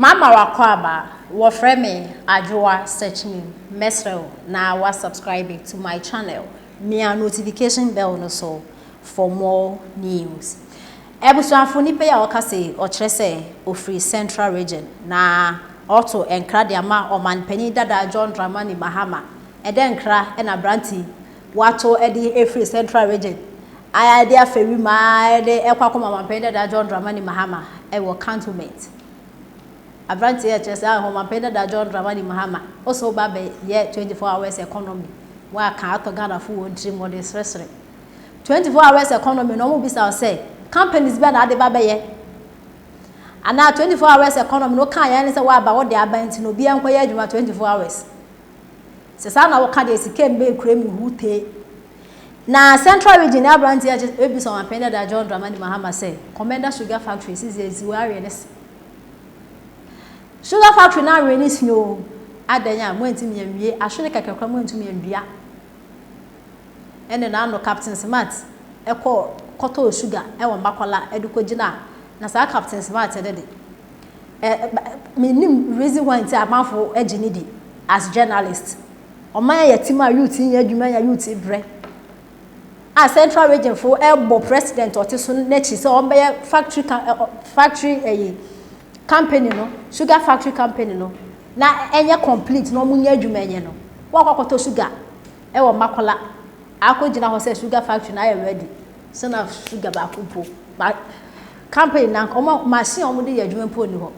Mama wakwaba wo frame Ajua search me mesro na wa subscribe to my channel near notification bell no so for more news. Ebusuafo ni pe ya okase o kire se o free central region na auto enkra de ama omanpani dada John Dramani Mahama ede enkra e na branti wato edi e free central region aya de afewi ma de ekwakoma omanpani dada John Dramani Mahama e wo cantonment Abranti ya chesa omanpani dada John Dramani Mahama also babe ye 24 hours economy wa ka ato Ghana fu won mo de sresre 24 hours economy no mo bisa say companies be na ade ba be ye ana 24 hours economy no kan ya ni say wa ba wo de abanti no bia nkoye adwuma 24 hours se sa na wo ka de sike mbe kremi hute na central region abranti ya ebi so omanpani da John Dramani Mahama say Komenda sugar factory is eziware ne sugar factory na renis no adanya mo ntimi yanwie ahwene kakakra mo ntimi yanwia ene na no Captain Smart eko koto sugar e won bakola edukogina na sa Captain Smart edede menim reason why nti amafo egini di as journalist oman yatima youth yin adwuma ya youth bre a central region for elbo president otiso nechi so on be factory company no sugar factory company no na enye complete no munya adwuma enye no wakokoto sugar e won makola akogina ho say sugar factory na ready so na sugar ba kupo ba company na omo machine omo de adwuma po ni ho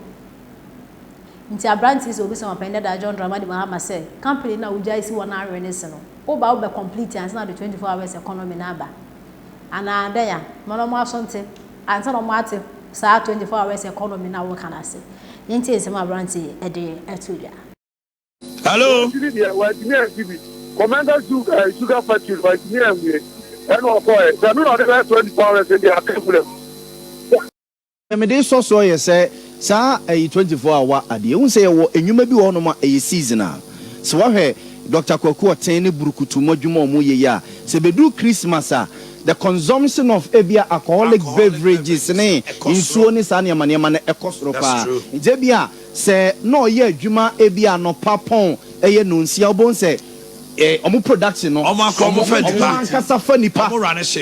nti abranti is obi so omanpani da John Dramani Mahama say company na uja isi wona awareness no o ba complete and na the 24 hours economy na ba ana da ya mono mo asonte ansa no mo ate sa 24 hours economy na wo kana say nti ese ma abranti e de etuja. Hello Komenda sugar factory right near me. And of course, they no dey 24 hours in their problem. Me dey so ye say sa 24 hour ade un say wo enwuma bi wo no ma seasonal. So wo hwe Dr. Kwaku oten ne burukutu modwuma omo ye ya. Se bedu Christmas the consumption of ebia alcoholic beverages ne insuo ne sa ne manema na ekosoro pa. Nje bia se no ye adwuma ebia no papon eye no nsia obon se omo production no omo kasa fa nipa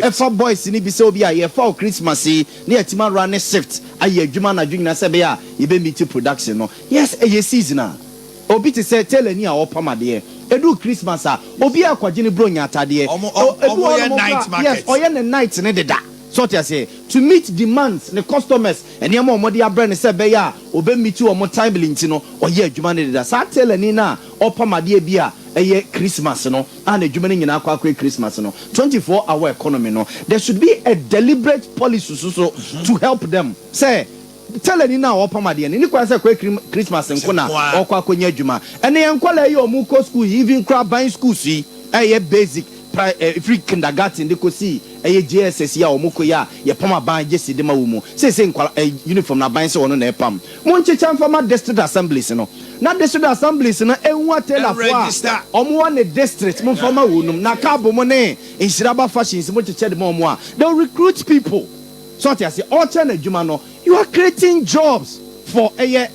efa boys ni bi se obi a ye fa Christmas na yetima run shift aye adwuma na dwuna se be a ye be meet production no yes eye seasonal obi ti se tell ani a opamade edu Christmas obi akwaje ni bronya atade omo ye night market yes oye ne night ne deda so to say to meet demands the customers and yama omo de abrane se be ya obe meet omo time limit no oye adwuma ne deda sa tell ani na opamade bi a eye Christmas no and adwuma ne nyina akwa Christmas no 24-hour economy no there should be a deliberate policy so to help them say tell any now opamade ni kwa say Christmas nko na okwa akonya adwuma ene yenkwala ye omu ko school even crab buying school si eye basic free kindergarten de ko si eye JSS ya omuko ya ye pama ban jesi de ma wo mu say nkwala uniform na ban se wono na epam mo nchecha mfama district assemblies no na district assemblies na enwa telafo a omo wa ne district mo mfama wonum na kabo mo ne inshiraba fashions mo cheche de mo a they will recruit people so they say all chana adwuma no you are creating jobs for eye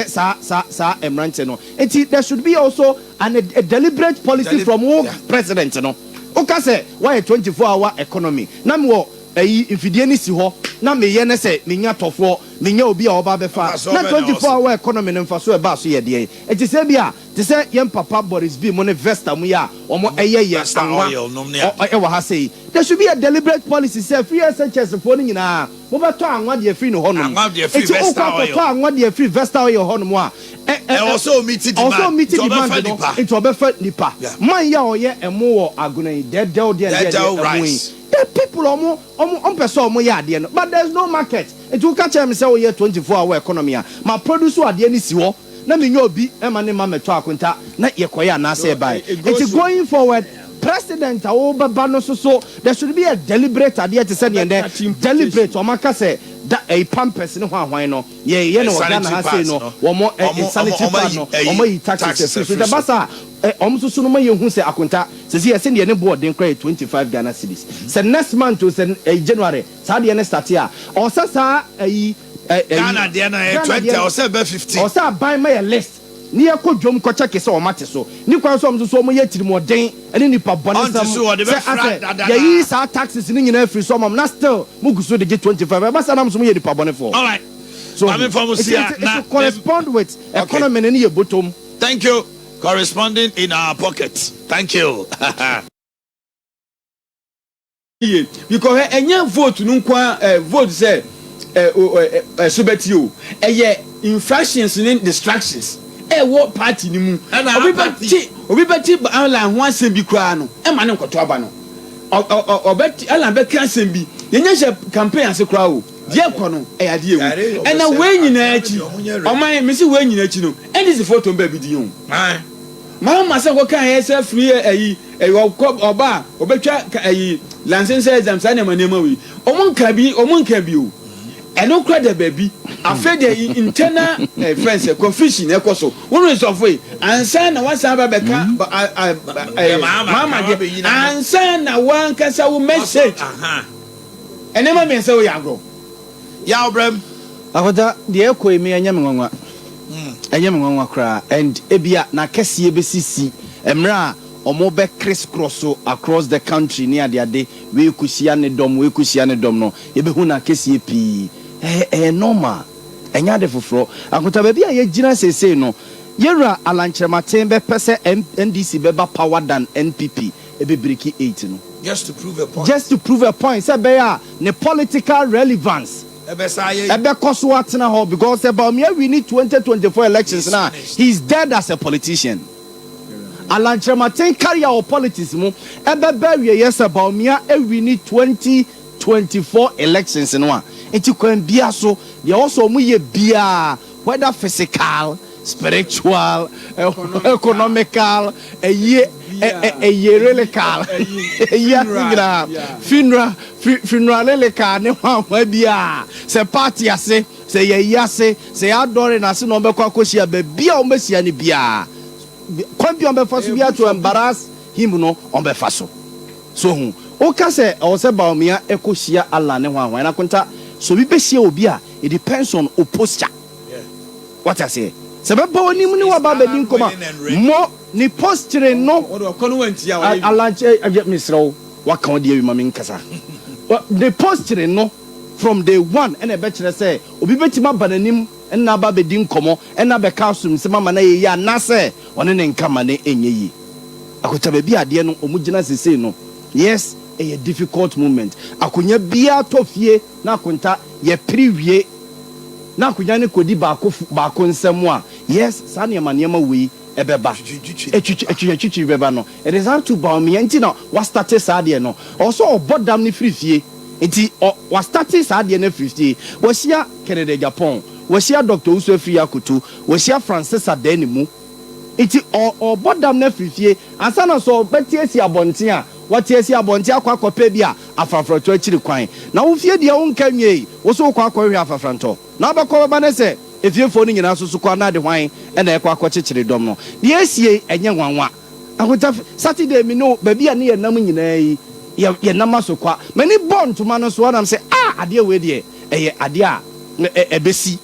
sa emrante no there should be also a deliberate policy from president no okay say why 24-hour economy na me wo ifidie ni si ho na me ye ne say me nya tofo me nya obi a oba be fa na 24-hour economy no mfa so e ba so ye de eti say bia te say yem papa Boris B mo ne Vesta mu ya omo eye ye sanwa e wa ha say there should be a deliberate policy say free SHS for ni nyina mo be to anwa de free no ho no eti o kwa to anwa de free Vesta oil ho no mo a also meet demand no it will be fa nipa man ya oye emo wo agunan dead rice the people on person omo ya ade no but there's no market it will catch them say we 24-hour economy ma produce ade ni si ho na me nyobi e ma ne ma meto akonta na yekoya na say buy it's going forward president awobaba no so there should be a deliberate ade to say deliberate o maka say da a pampers ne hwan no ye no Ghana ha say no wo sanitary pad no omo yi taxes so the basa so no ma ye hu say akonta say say ne board den credit 25 Ghana cedis say next month to say January sa de ne start ya o sa Ghana there na 20 or say 50 or say buy my list near ko dwom ko check so o mate so ni kwan so so mo ye tirimodен ene nipa bone sam ya yi sa taxes ni nyina free so mom na still mo guso de get 25 ba sa na so mo ye nipa bone for all right so I mean for it correspond with economy ni ye bottom. Thank you. Corresponding in our pocket. Thank you. Because any vote no kwa vote say subeti o infractions and distractions what party ni mu obi beti ala ho asem bi kra no e ma ne nkoto aba no obeti ala be kan asem bi yenye campaign ase kra o die ko no ade ewu e na we nyina achi oman me se we nyina achi no and this photo be bi di o mama se ko kan yesa free oba obetwa license exam sa na manema we omunka bi o eno kra da baby afed the internal friends confusion e koso one is of way ansa na wasa ba beka mama de ansa na wan kasa wo message enema me say we agro ya obrem akoda de ekoi me anya me nwanwa kra and ebia na kese besisi emra omo be crisscross across the country near the day we kusia ne dom no ye be hu na kese pi normal enya de foforo akonta ba bia ye gina sese no yera alanchematen be pese NDC be ba power than NPP e be breki 8 no just to prove a point say be ya ne political relevance ebe koso atena ho because about me we need 2024 elections now he's dead as a politician. Alanchematen carry our politics mu ebe be yes about me we need 2024 elections no a enti kwan bia so they also mu ye bia whether physical spiritual economical relical funeral relical ne wa bia se party ase se ye ase se adore na se no be kwa koshia be bia o mesia ne bia kwan bia o be faso bia to embarrass him no on be faso so hu o ka se o se ba o mia ekoshia Allah ne hwan na konta so bi be shia obi a it depends on o posture what I say sebeba woni mu ni wa ba be din koma mo ni posture no alanche misro wa kan de wi mami nkasa the posture no from day one and e be kire say obi betima bananim na ba be din komo na be ka sum se mama na ye ya na say one ne nkama ne enye yi akota ba bi ade no omugina sese no yes a difficult moment akonya bia tofie na akonta ye priwie na akonya ne kodi ba ko nsem a yes sa ne ma we ebeba echichi beba no it is hard to bow me enti na was started sadie no also obodam ne frifie enti was started sadie na frifie wosia Canada Japan wosia Dr. Uso Free Akutu wosia Francis Adenimu enti obodam na frifie ansa na so betiesi abonten a watiesi abonten akwakopa bia afafrato achiri kwan na wo fie dia wo nka nwie wo so kwakwa afafranto na abakọ ba ne se efiefo ni nyina so kwa na de hwan e na ekwa akọchichiri dom no de esie enye nwanwa akota Saturday mi no ba bia ne ye nam nyina yi ye nam asokwa mani bon to ma no so na am se ade we de eye ade a ebesi